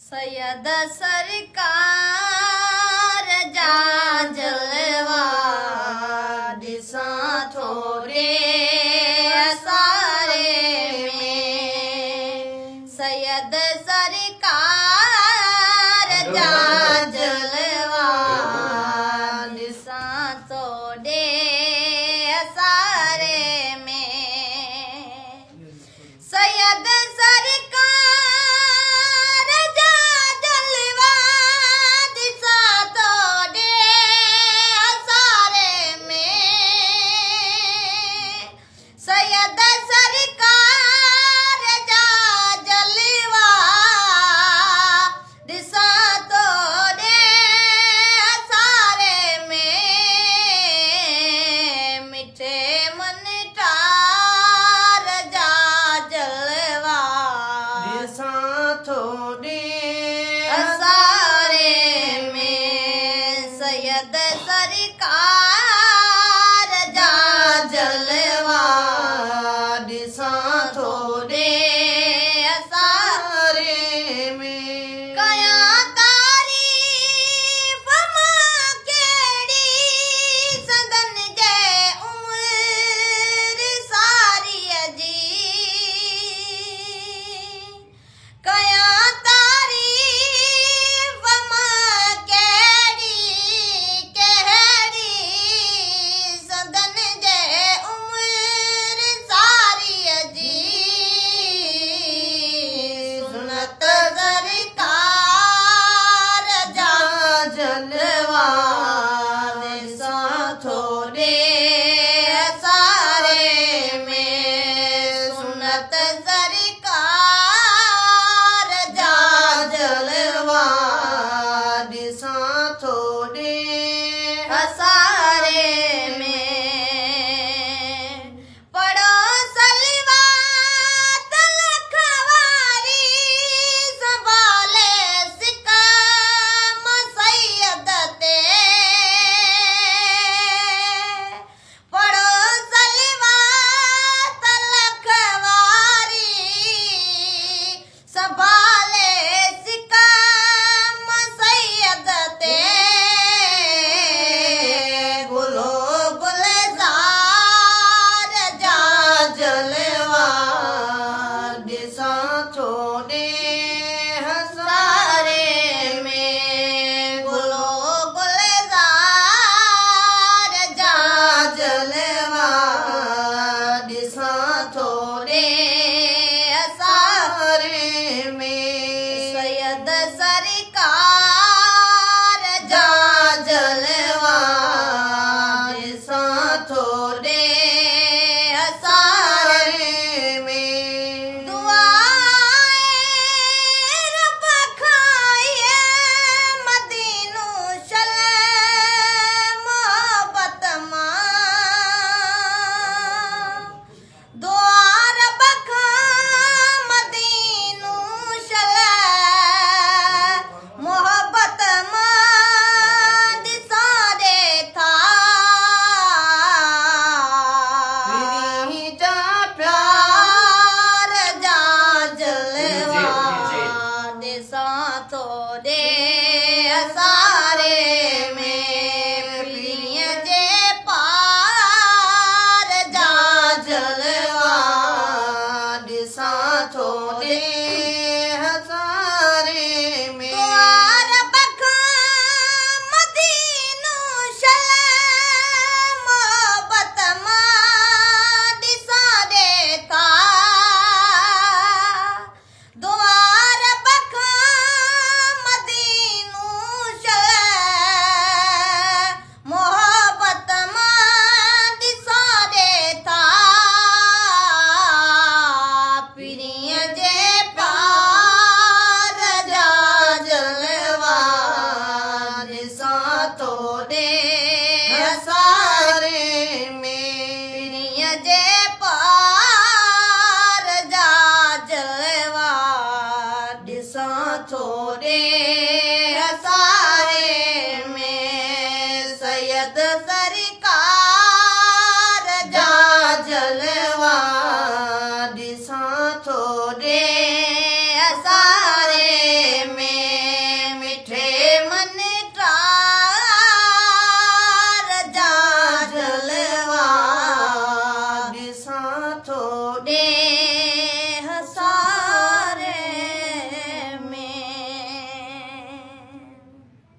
सैयद सरकार जा जलवा दिसा थोरे सारे में सैयद सरकार जा जलवा दिसा थोरे सारे में सैयद सैयद सरकार जा जलवा दिसा थोरे सारे में कया तारीफ मां केड़ी संदन जे उम्र सारी जी कया सरकार जा जलवा दिसा थोरे सारे में दुआए रब खाए मदीनो चले मोहब्बत मां दुआ रब सारे में प्रिय जे पार जा जलवा दिसा थोरे सारे में द्वार बखा मदीनो चले मोहब्बत मां दिसा देता द्वार बखा मोहब्बत मां दिसा देता प्रिय जे पार जा जलवा दिसा थोरे सारे में प्रिय जे पार जा जलवा दिसा थोरे